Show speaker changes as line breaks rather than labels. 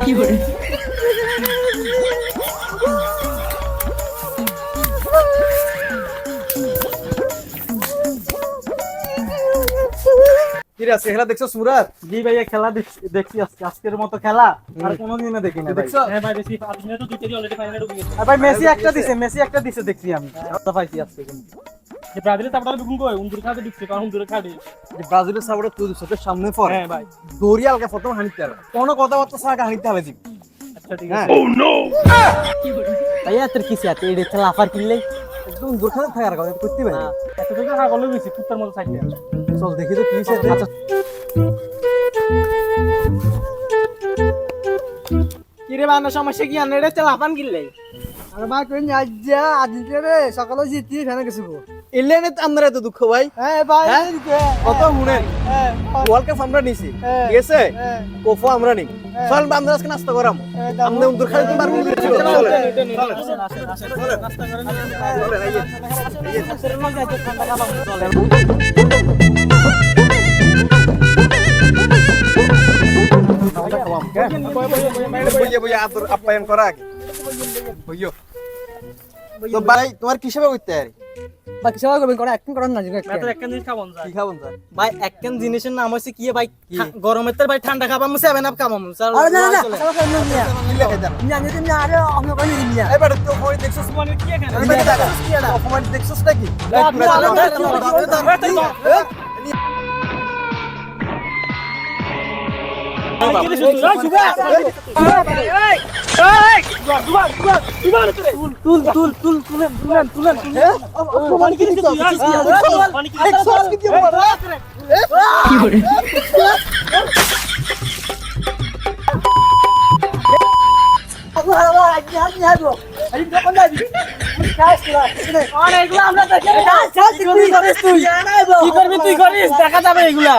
কিরে আজকে খেলা দেখছো সুরাত?
জি ভাইয়া খেলা দেখছি আজকের মতো খেলা আর কোনোদিনও দেখি না।
দেখছো?
হ্যাঁ ভাই দেখছি, আর্জেন্টিনা তো দুইটারই অলরেডি ফাইনালে ঢুকে গেছে। আর ভাই মেসি একটা দিছে দেখছি আমি। কথা পাইছি আজকে কিন্তু। যে ব্রাজিলের সাপোর্টার বিগুন কই উন্দুর খাতে দিচ্ছে, কারণ উন্দুর খাতে
যে ব্রাজিলের সাপোর্টার তুই চোখের সামনে পড়ে।
হ্যাঁ ভাই।
দৌড়িয়ালকে প্রথম হানিতে হবে। কোনো কথাবার্তা ছাড়া হানিতে হবে জি।
আচ্ছা ঠিক আছে।
ভাইয়া তোর কিসে আছে এটা খেলা আফার কিনলে
একদম দূরখানে থাকার কথা করতে পারি।
এত থেকে হাগল হইছে কুত্তার মতো সাইডে।
চল দেখি তো কি হইছে। আচ্ছা
কিরে বানা সমস্যা কি আনে এটা খেলা আফার কিনলে
আর মা কই আজ্জা আদিতে রে সকালে জিতি ফেনা গেছে গো
এলেনে তো আমরা এত দুঃখ ভাই।
হ্যাঁ ভাই
কত শুনেন ওয়ার্ল্ড কাপ আমরা নিছি, ঠিক আছে? কোফা আমরা নিই। চল আমরা আজকে নাস্তা করাম। আমরা দূরখানে তো পারবো না। আপ্যায়ন করা আগে হইও। তো ভাই তোমার কি সেবা করতে আর
বাকি সবাই করবেন করে একদিন করার না জিগা
মেয়েটার একটা জিনিস খাবো না।
কি খাবেন স্যার?
ভাই একখান জিনিসের নাম হচ্ছে কি ভাই গরমের তো ভাই ঠান্ডা খাবাম 7 আপ খাবাম চল
আরে না না
চলে।
মিলে খাইতাম।
নিয়া নিতে না আরে আমি কই নিয়া
এবারে তো কই দেখছস
মানে কি এখানে?
অপমান দেখছস নাকি?
কি করবি তুই করিস দেখা যাবে এগুলা